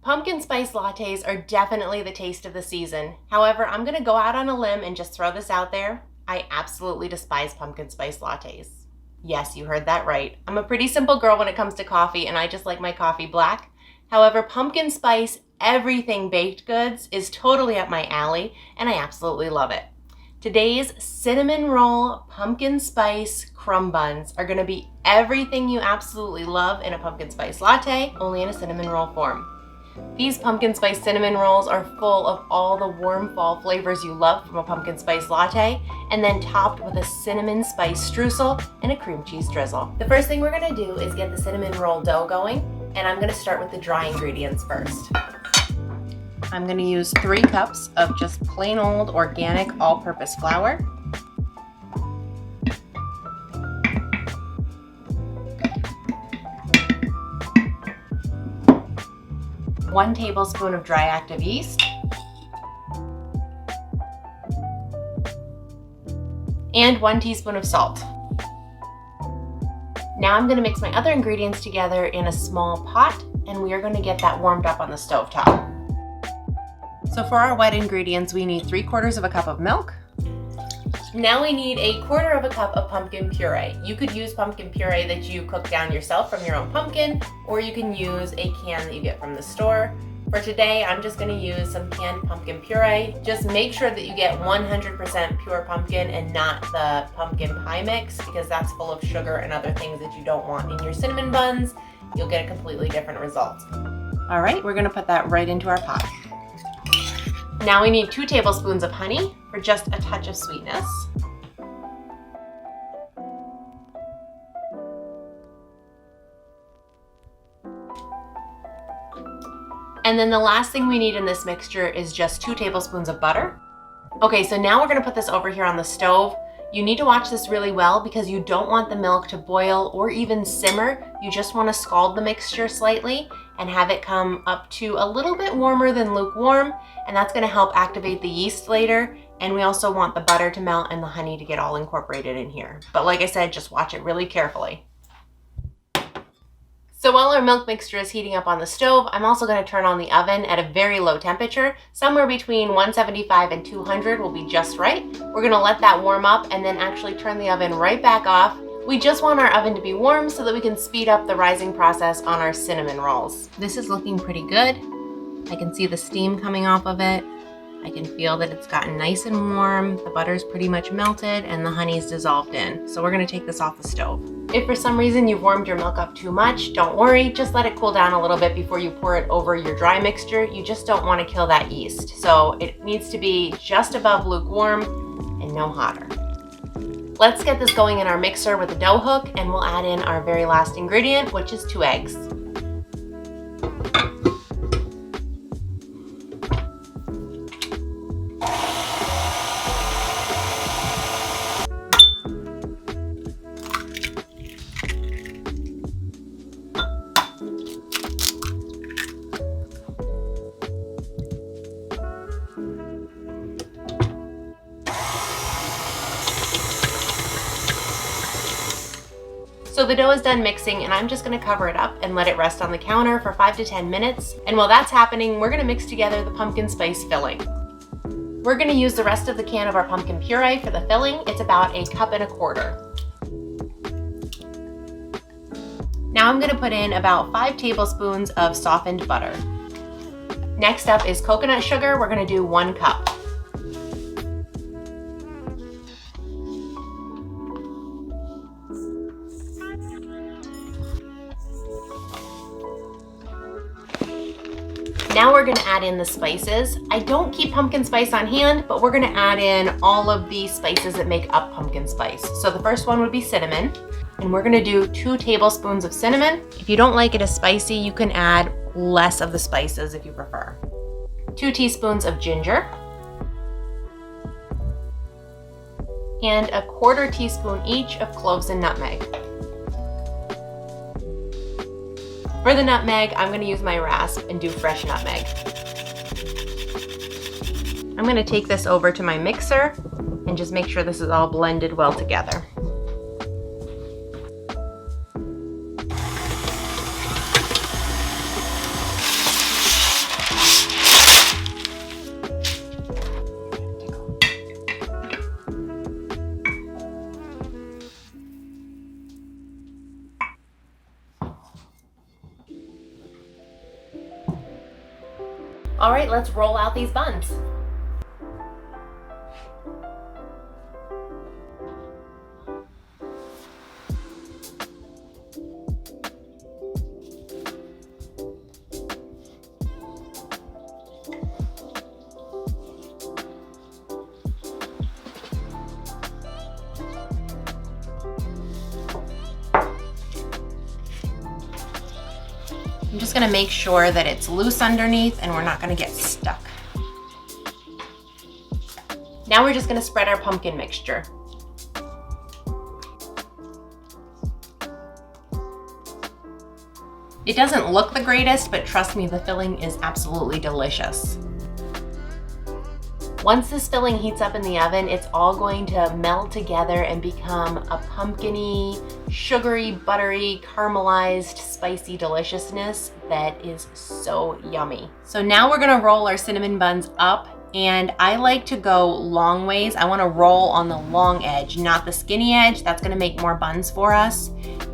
Pumpkin spice lattes are definitely the taste of the season. However, I'm gonna go out on a limb and just throw this out there. I absolutely despise pumpkin spice lattes. Yes, you heard that right. I'm a pretty simple girl when it comes to coffee, and I just like my coffee black. However, pumpkin spice, everything baked goods is totally up my alley, and I absolutely love it. Today's cinnamon roll pumpkin spice crumb buns are gonna be everything you absolutely love in a pumpkin spice latte, only in a cinnamon roll form. These pumpkin spice cinnamon rolls are full of all the warm fall flavors you love from a pumpkin spice latte, and then topped with a cinnamon spice streusel and a cream cheese drizzle. The first thing we're gonna do is get the cinnamon roll dough going, and I'm gonna start with the dry ingredients first. I'm gonna use 3 cups of just plain old organic all-purpose flour. 1 tablespoon of dry active yeast. And 1 teaspoon of salt. Now I'm gonna mix my other ingredients together in a small pot, and we are gonna get that warmed up on the stovetop. So for our wet ingredients, we need 3/4 of a cup of milk. Now we need 1/4 of a cup of pumpkin puree. You could use pumpkin puree that you cook down yourself from your own pumpkin, or you can use a can that you get from the store. For today, I'm just gonna use some canned pumpkin puree. Just make sure that you get 100% pure pumpkin and not the pumpkin pie mix, because that's full of sugar and other things that you don't want in your cinnamon buns. You'll get a completely different result. All right, we're gonna put that right into our pot. Now we need 2 tablespoons of honey for just a touch of sweetness. And then the last thing we need in this mixture is just 2 tablespoons of butter. Okay, so now we're gonna put this over here on the stove. You need to watch this really well because you don't want the milk to boil or even simmer. You just wanna scald the mixture slightly and have it come up to a little bit warmer than lukewarm, and that's gonna help activate the yeast later. And we also want the butter to melt and the honey to get all incorporated in here. But like I said, just watch it really carefully. So while our milk mixture is heating up on the stove, I'm also gonna turn on the oven at a very low temperature. Somewhere between 175 and 200 will be just right. We're gonna let that warm up and then actually turn the oven right back off. We just want our oven to be warm so that we can speed up the rising process on our cinnamon rolls. This is looking pretty good. I can see the steam coming off of it. I can feel that it's gotten nice and warm. The butter's pretty much melted and the honey's dissolved in. So we're gonna take this off the stove. If for some reason you've warmed your milk up too much, don't worry, just let it cool down a little bit before you pour it over your dry mixture. You just don't wanna kill that yeast. So it needs to be just above lukewarm and no hotter. Let's get this going in our mixer with a dough hook, and we'll add in our very last ingredient, which is 2 eggs. So the dough is done mixing, and I'm just gonna cover it up and let it rest on the counter for 5 to 10 minutes. And while that's happening, we're gonna mix together the pumpkin spice filling. We're gonna use the rest of the can of our pumpkin puree for the filling. It's about 1.25 cups. Now I'm gonna put in about 5 tablespoons of softened butter. Next up is coconut sugar. We're gonna do 1 cup. Now we're gonna add in the spices. I don't keep pumpkin spice on hand, but we're gonna add in all of the spices that make up pumpkin spice. So the first one would be cinnamon, and we're gonna do 2 tablespoons of cinnamon. If you don't like it as spicy, you can add less of the spices if you prefer. 2 teaspoons of ginger, and 1/4 teaspoon each of cloves and nutmeg. For the nutmeg, I'm gonna use my rasp and do fresh nutmeg. I'm gonna take this over to my mixer and just make sure this is all blended well together. All right, let's roll out these buns. I'm just gonna make sure that it's loose underneath and we're not gonna get stuck. Now we're just gonna spread our pumpkin mixture. It doesn't look the greatest, but trust me, the filling is absolutely delicious. Once this filling heats up in the oven, it's all going to meld together and become a pumpkin-y, sugary, buttery, caramelized, spicy deliciousness that is so yummy. So now we're gonna roll our cinnamon buns up, and I like to go long ways. I wanna roll on the long edge, not the skinny edge. That's gonna make more buns for us.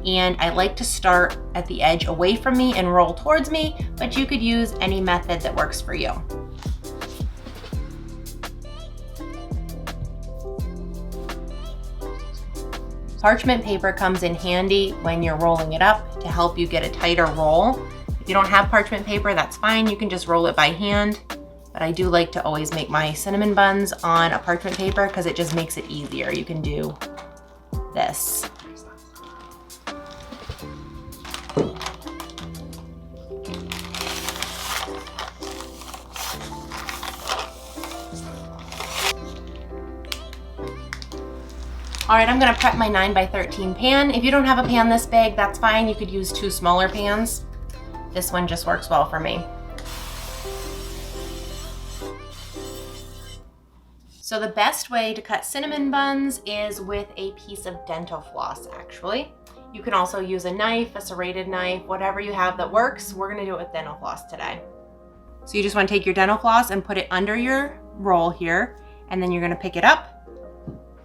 And I like to start at the edge away from me and roll towards me, but you could use any method that works for you. Parchment paper comes in handy when you're rolling it up to help you get a tighter roll. If you don't have parchment paper, that's fine. You can just roll it by hand. But I do like to always make my cinnamon buns on a parchment paper because it just makes it easier. You can do this. All right, I'm gonna prep my 9x13 pan. If you don't have a pan this big, that's fine. You could use 2 smaller pans. This one just works well for me. So the best way to cut cinnamon buns is with a piece of dental floss, actually. You can also use a knife, a serrated knife, whatever you have that works. We're gonna do it with dental floss today. So you just wanna take your dental floss and put it under your roll here, and then you're gonna pick it up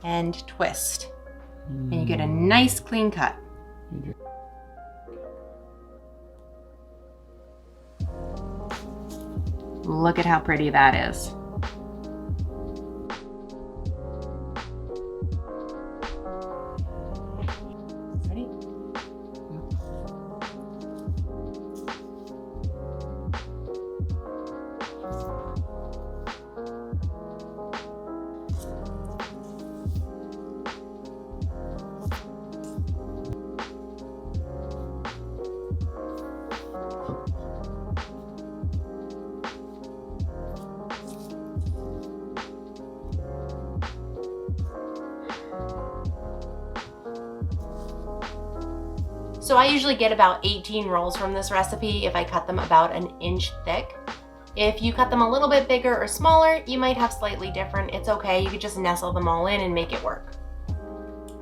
and twist, and you get a nice clean cut. Look at how pretty that is. Ready? So I usually get about 18 rolls from this recipe if I cut them about an inch thick. If you cut them a little bit bigger or smaller, you might have slightly different. It's okay, you could just nestle them all in and make it work.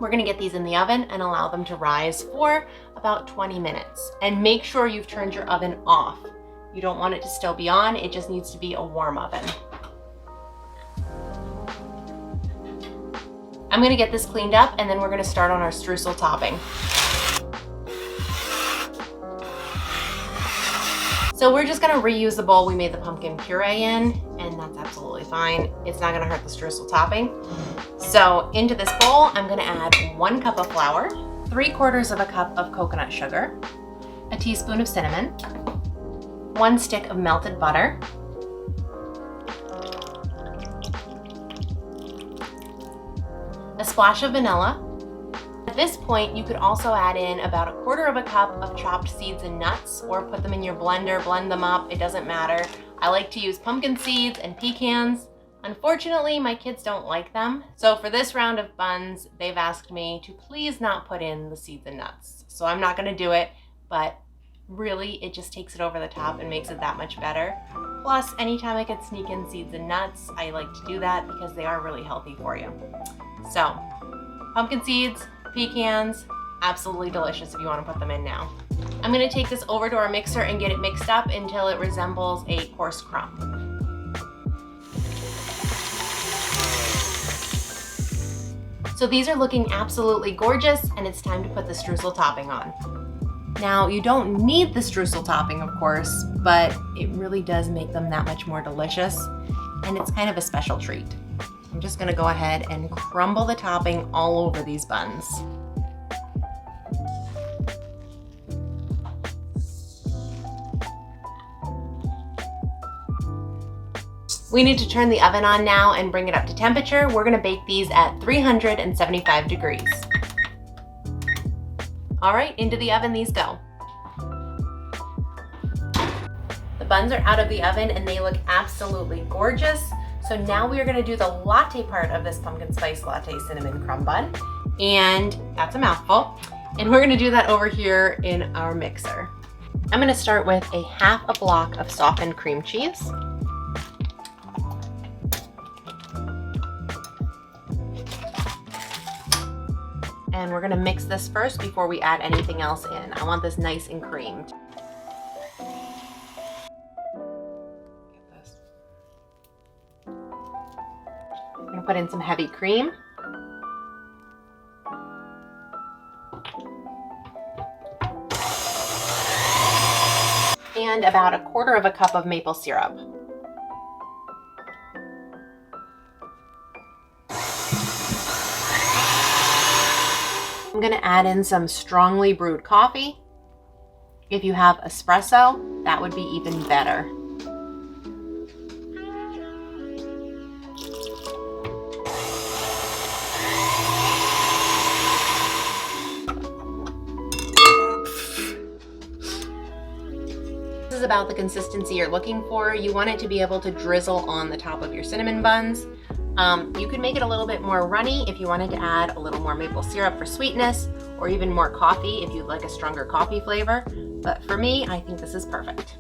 We're gonna get these in the oven and allow them to rise for about 20 minutes. And make sure you've turned your oven off. You don't want it to still be on, it just needs to be a warm oven. I'm gonna get this cleaned up and then we're gonna start on our streusel topping. So we're just gonna reuse the bowl we made the pumpkin puree in, and that's absolutely fine. It's not gonna hurt the streusel topping. So into this bowl, I'm gonna add 1 cup of flour, 3/4 of a cup of coconut sugar, a teaspoon of cinnamon, 1 stick of melted butter, a splash of vanilla. At this point, you could also add in about 1/4 of a cup of chopped seeds and nuts, or put them in your blender, blend them up, it doesn't matter. I like to use pumpkin seeds and pecans. Unfortunately, my kids don't like them. So for this round of buns, they've asked me to please not put in the seeds and nuts. So I'm not gonna do it, but really it just takes it over the top and makes it that much better. Plus, anytime I could sneak in seeds and nuts, I like to do that because they are really healthy for you. So, pumpkin seeds, pecans, absolutely delicious if you want to put them in now. I'm going to take this over to our mixer and get it mixed up until it resembles a coarse crumb. So these are looking absolutely gorgeous, and it's time to put the streusel topping on. Now, you don't need the streusel topping, of course, but it really does make them that much more delicious, and it's kind of a special treat. I'm just gonna go ahead and crumble the topping all over these buns. We need to turn the oven on now and bring it up to temperature. We're gonna bake these at 375 degrees. All right, into the oven these go. The buns are out of the oven and they look absolutely gorgeous. So now we are gonna do the latte part of this pumpkin spice latte cinnamon crumb bun. And that's a mouthful. And we're gonna do that over here in our mixer. I'm gonna start with a half a block of softened cream cheese. And we're gonna mix this first before we add anything else in. I want this nice and creamed. I'm gonna put in some heavy cream. And about 1/4 cup of maple syrup. I'm gonna add in some strongly brewed coffee. If you have espresso, that would be even better. This is about the consistency you're looking for. You want it to be able to drizzle on the top of your cinnamon buns. You could make it a little bit more runny if you wanted to add a little more maple syrup for sweetness, or even more coffee if you'd like a stronger coffee flavor. But for me, I think this is perfect.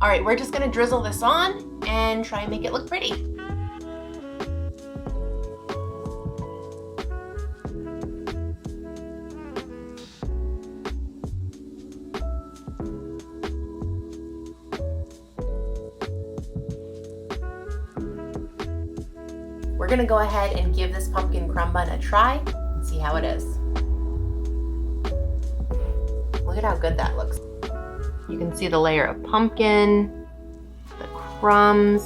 All right, we're just gonna drizzle this on and try and make it look pretty. We're gonna go ahead and give this pumpkin crumb bun a try and see how it is. Look at how good that looks. You can see the layer of pumpkin, the crumbs.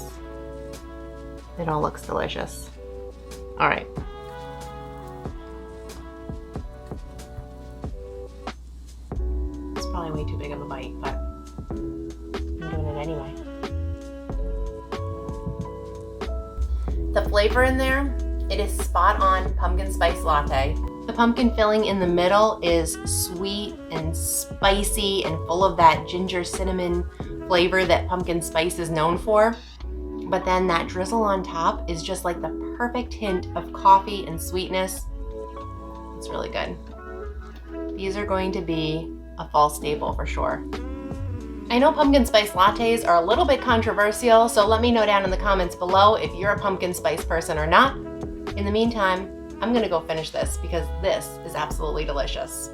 It all looks delicious. All right. It's probably way too big of a bite, but I'm doing it anyway. The flavor in there, it is spot on pumpkin spice latte. The pumpkin filling in the middle is sweet and spicy and full of that ginger cinnamon flavor that pumpkin spice is known for. But then that drizzle on top is just like the perfect hint of coffee and sweetness. It's really good. These are going to be a fall staple for sure. I know pumpkin spice lattes are a little bit controversial, so let me know down in the comments below if you're a pumpkin spice person or not. In the meantime, I'm gonna go finish this because this is absolutely delicious.